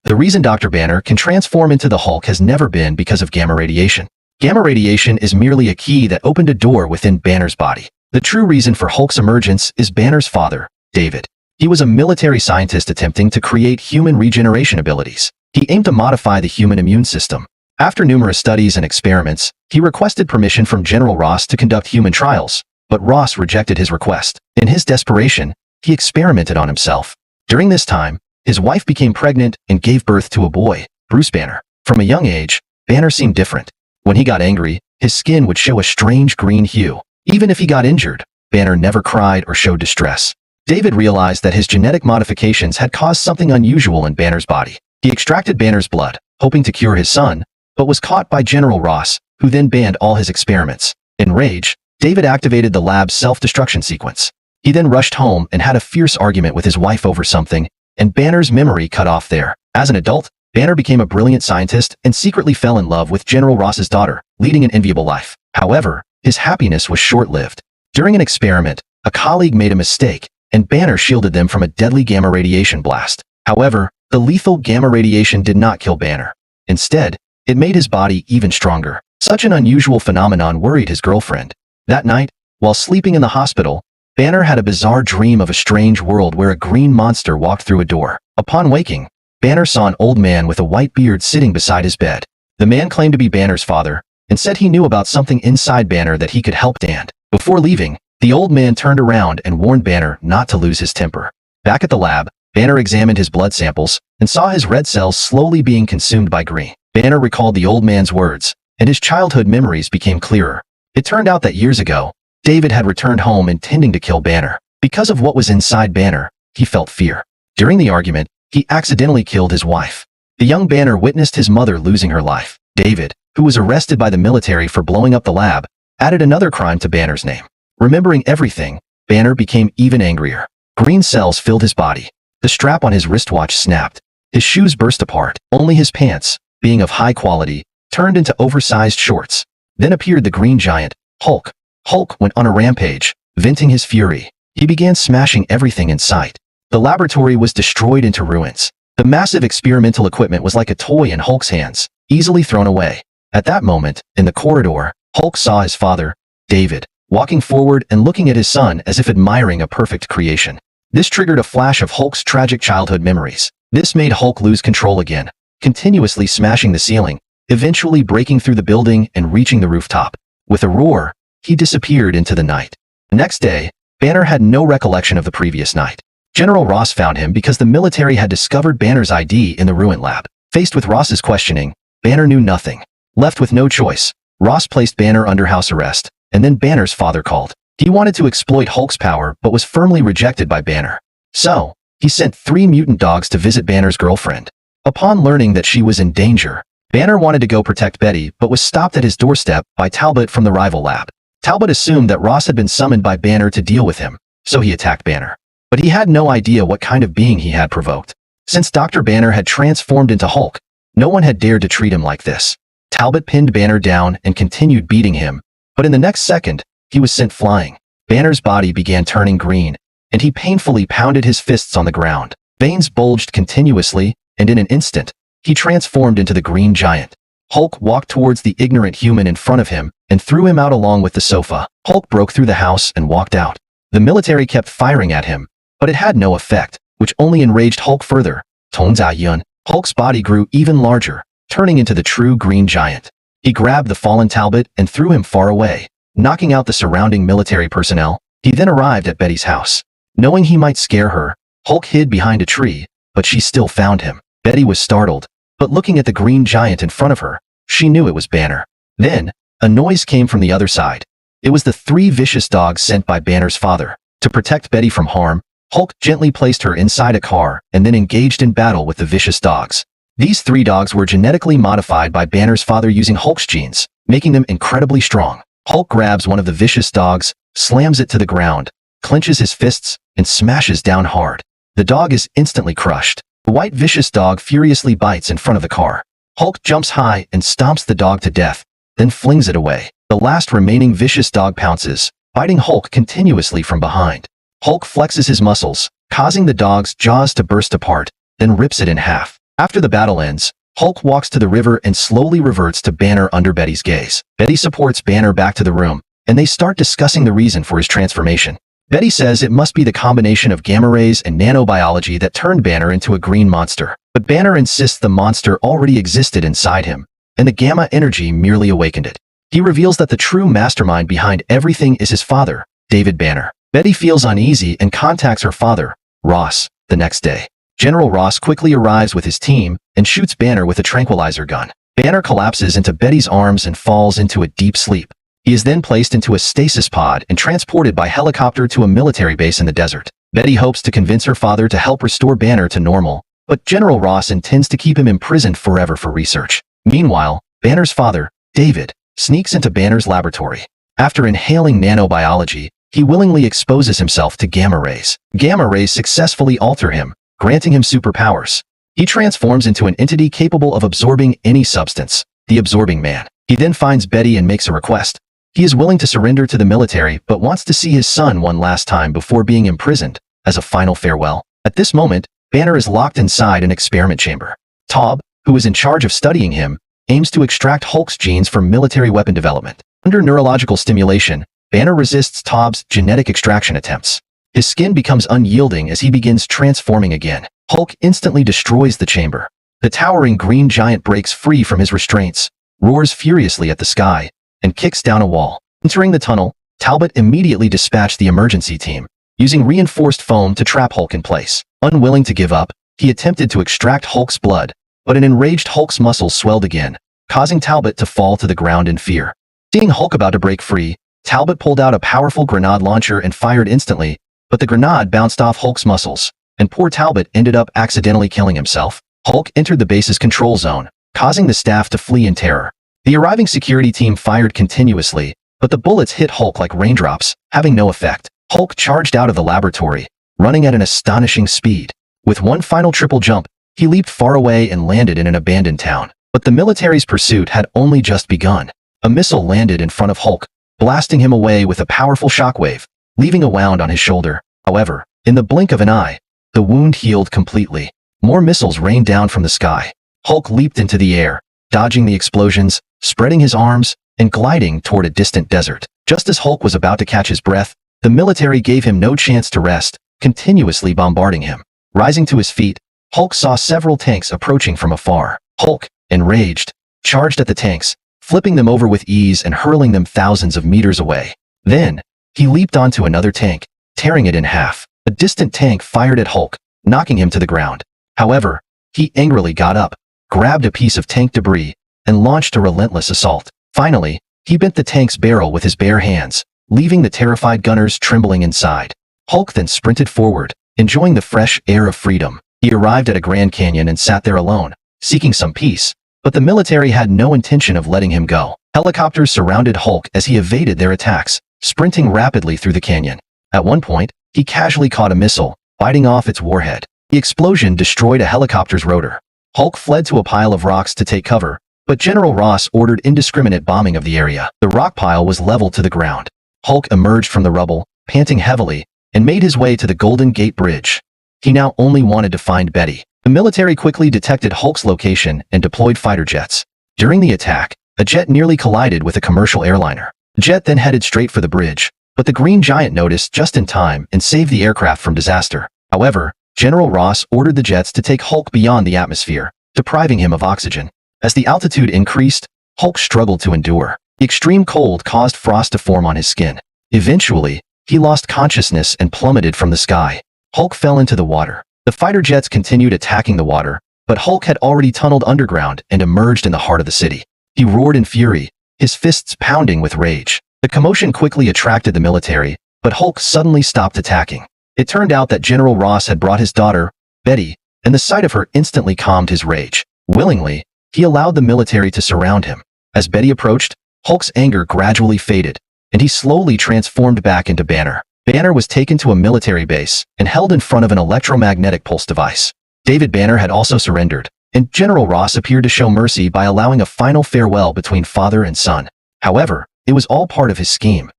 The reason Dr. Banner can transform into the Hulk has never been because of gamma radiation. Gamma radiation is merely a key that opened a door within Banner's body. The true reason for Hulk's emergence is Banner's father, David. He was a military scientist attempting to create human regeneration abilities. He aimed to modify the human immune system. After numerous studies and experiments, he requested permission from General Ross to conduct human trials, but Ross rejected his request. In his desperation, he experimented on himself. During this time, his wife became pregnant and gave birth to a boy, Bruce Banner. From a young age, Banner seemed different. When he got angry, his skin would show a strange green hue. Even if he got injured, Banner never cried or showed distress. David realized that his genetic modifications had caused something unusual in Banner's body. He extracted Banner's blood, hoping to cure his son, but was caught by General Ross, who then banned all his experiments. In rage, David activated the lab's self-destruction sequence. He then rushed home and had a fierce argument with his wife over something, and Banner's memory cut off there. As an adult, Banner became a brilliant scientist and secretly fell in love with General Ross's daughter, leading an enviable life. However, his happiness was short-lived. During an experiment, a colleague made a mistake, and Banner shielded them from a deadly gamma radiation blast. However, the lethal gamma radiation did not kill Banner. Instead, it made his body even stronger. Such an unusual phenomenon worried his girlfriend. That night, while sleeping in the hospital, Banner had a bizarre dream of a strange world where a green monster walked through a door. Upon waking, Banner saw an old man with a white beard sitting beside his bed. The man claimed to be Banner's father, and said he knew about something inside Banner that he could help Dan. Before leaving, the old man turned around and warned Banner not to lose his temper. Back at the lab, Banner examined his blood samples and saw his red cells slowly being consumed by green. Banner recalled the old man's words, and his childhood memories became clearer. It turned out that years ago, David had returned home intending to kill Banner. Because of what was inside Banner, he felt fear. During the argument, he accidentally killed his wife. The young Banner witnessed his mother losing her life. David, who was arrested by the military for blowing up the lab, added another crime to Banner's name. Remembering everything, Banner became even angrier. Green cells filled his body. The strap on his wristwatch snapped. His shoes burst apart. Only his pants, being of high quality, turned into oversized shorts. Then appeared the green giant, Hulk. Hulk went on a rampage, venting his fury. He began smashing everything in sight. The laboratory was destroyed into ruins. The massive experimental equipment was like a toy in Hulk's hands, easily thrown away. At that moment, in the corridor, Hulk saw his father, David, walking forward and looking at his son as if admiring a perfect creation. This triggered a flash of Hulk's tragic childhood memories. This made Hulk lose control again, continuously smashing the ceiling, eventually breaking through the building and reaching the rooftop. With a roar, he disappeared into the night. The next day, Banner had no recollection of the previous night. General Ross found him because the military had discovered Banner's ID in the ruin lab. Faced with Ross's questioning, Banner knew nothing. Left with no choice, Ross placed Banner under house arrest, and then Banner's father called. He wanted to exploit Hulk's power but was firmly rejected by Banner. So, he sent 3 mutant dogs to visit Banner's girlfriend. Upon learning that she was in danger, Banner wanted to go protect Betty but was stopped at his doorstep by Talbot from the rival lab. Talbot assumed that Ross had been summoned by Banner to deal with him, so he attacked Banner. But he had no idea what kind of being he had provoked. Since Dr. Banner had transformed into Hulk, no one had dared to treat him like this. Talbot pinned Banner down and continued beating him, but in the next second, he was sent flying. Banner's body began turning green, and he painfully pounded his fists on the ground. Veins bulged continuously, and in an instant, he transformed into the green giant. Hulk walked towards the ignorant human in front of him and threw him out along with the sofa. Hulk broke through the house and walked out. The military kept firing at him, but it had no effect, which only enraged Hulk further. Yun. Hulk's body grew even larger, turning into the true green giant. He grabbed the fallen Talbot and threw him far away, knocking out the surrounding military personnel. He then arrived at Betty's house. Knowing he might scare her, Hulk hid behind a tree, but she still found him. Betty was startled, but looking at the green giant in front of her, she knew it was Banner. Then, a noise came from the other side. It was the 3 vicious dogs sent by Banner's father. To protect Betty from harm, Hulk gently placed her inside a car and then engaged in battle with the vicious dogs. These 3 dogs were genetically modified by Banner's father using Hulk's genes, making them incredibly strong. Hulk grabs one of the vicious dogs, slams it to the ground, clenches his fists, and smashes down hard. The dog is instantly crushed. The white vicious dog furiously bites in front of the car. Hulk jumps high and stomps the dog to death, then flings it away. The last remaining vicious dog pounces, biting Hulk continuously from behind. Hulk flexes his muscles, causing the dog's jaws to burst apart, then rips it in half. After the battle ends, Hulk walks to the river and slowly reverts to Banner under Betty's gaze. Betty supports Banner back to the room, and they start discussing the reason for his transformation. Betty says it must be the combination of gamma rays and nanobiology that turned Banner into a green monster. But Banner insists the monster already existed inside him, and the gamma energy merely awakened it. He reveals that the true mastermind behind everything is his father, David Banner. Betty feels uneasy and contacts her father, Ross, the next day. General Ross quickly arrives with his team and shoots Banner with a tranquilizer gun. Banner collapses into Betty's arms and falls into a deep sleep. He is then placed into a stasis pod and transported by helicopter to a military base in the desert. Betty hopes to convince her father to help restore Banner to normal, but General Ross intends to keep him imprisoned forever for research. Meanwhile, Banner's father, David, sneaks into Banner's laboratory. After inhaling nanobiology, he willingly exposes himself to gamma rays. Gamma rays successfully alter him, granting him superpowers. He transforms into an entity capable of absorbing any substance, the Absorbing Man. He then finds Betty and makes a request. He is willing to surrender to the military but wants to see his son one last time before being imprisoned, as a final farewell. At this moment, Banner is locked inside an experiment chamber. Taub, who is in charge of studying him, aims to extract Hulk's genes for military weapon development. Under neurological stimulation, Banner resists Taub's genetic extraction attempts. His skin becomes unyielding as he begins transforming again. Hulk instantly destroys the chamber. The towering green giant breaks free from his restraints, roars furiously at the sky, and kicks down a wall. Entering the tunnel, Talbot immediately dispatched the emergency team, using reinforced foam to trap Hulk in place. Unwilling to give up, he attempted to extract Hulk's blood, but an enraged Hulk's muscles swelled again, causing Talbot to fall to the ground in fear. Seeing Hulk about to break free, Talbot pulled out a powerful grenade launcher and fired instantly, but the grenade bounced off Hulk's muscles, and poor Talbot ended up accidentally killing himself. Hulk entered the base's control zone, causing the staff to flee in terror. The arriving security team fired continuously, but the bullets hit Hulk like raindrops, having no effect. Hulk charged out of the laboratory, running at an astonishing speed. With one final triple jump, he leaped far away and landed in an abandoned town. But the military's pursuit had only just begun. A missile landed in front of Hulk, blasting him away with a powerful shockwave, leaving a wound on his shoulder. However, in the blink of an eye, the wound healed completely. More missiles rained down from the sky. Hulk leaped into the air, dodging the explosions, spreading his arms, and gliding toward a distant desert. Just as Hulk was about to catch his breath, the military gave him no chance to rest, continuously bombarding him. Rising to his feet, Hulk saw several tanks approaching from afar. Hulk, enraged, charged at the tanks, flipping them over with ease and hurling them thousands of meters away. Then, he leaped onto another tank, tearing it in half. A distant tank fired at Hulk, knocking him to the ground. However, he angrily got up, grabbed a piece of tank debris, and launched a relentless assault. Finally, he bent the tank's barrel with his bare hands, leaving the terrified gunners trembling inside. Hulk then sprinted forward, enjoying the fresh air of freedom. He arrived at a Grand Canyon and sat there alone, seeking some peace, but the military had no intention of letting him go. Helicopters surrounded Hulk as he evaded their attacks, sprinting rapidly through the canyon. At one point, he casually caught a missile, biting off its warhead. The explosion destroyed a helicopter's rotor. Hulk fled to a pile of rocks to take cover, but General Ross ordered indiscriminate bombing of the area. The rock pile was leveled to the ground. Hulk emerged from the rubble, panting heavily, and made his way to the Golden Gate Bridge. He now only wanted to find Betty. The military quickly detected Hulk's location and deployed fighter jets. During the attack, a jet nearly collided with a commercial airliner. The jet then headed straight for the bridge, but the Green Giant noticed just in time and saved the aircraft from disaster. However, General Ross ordered the jets to take Hulk beyond the atmosphere, depriving him of oxygen. As the altitude increased, Hulk struggled to endure. The extreme cold caused frost to form on his skin. Eventually, he lost consciousness and plummeted from the sky. Hulk fell into the water. The fighter jets continued attacking the water, but Hulk had already tunneled underground and emerged in the heart of the city. He roared in fury, his fists pounding with rage. The commotion quickly attracted the military, but Hulk suddenly stopped attacking. It turned out that General Ross had brought his daughter, Betty, and the sight of her instantly calmed his rage. Willingly, he allowed the military to surround him. As Betty approached, Hulk's anger gradually faded, and he slowly transformed back into Banner. Banner was taken to a military base and held in front of an electromagnetic pulse device. David Banner had also surrendered, and General Ross appeared to show mercy by allowing a final farewell between father and son. However, it was all part of his scheme.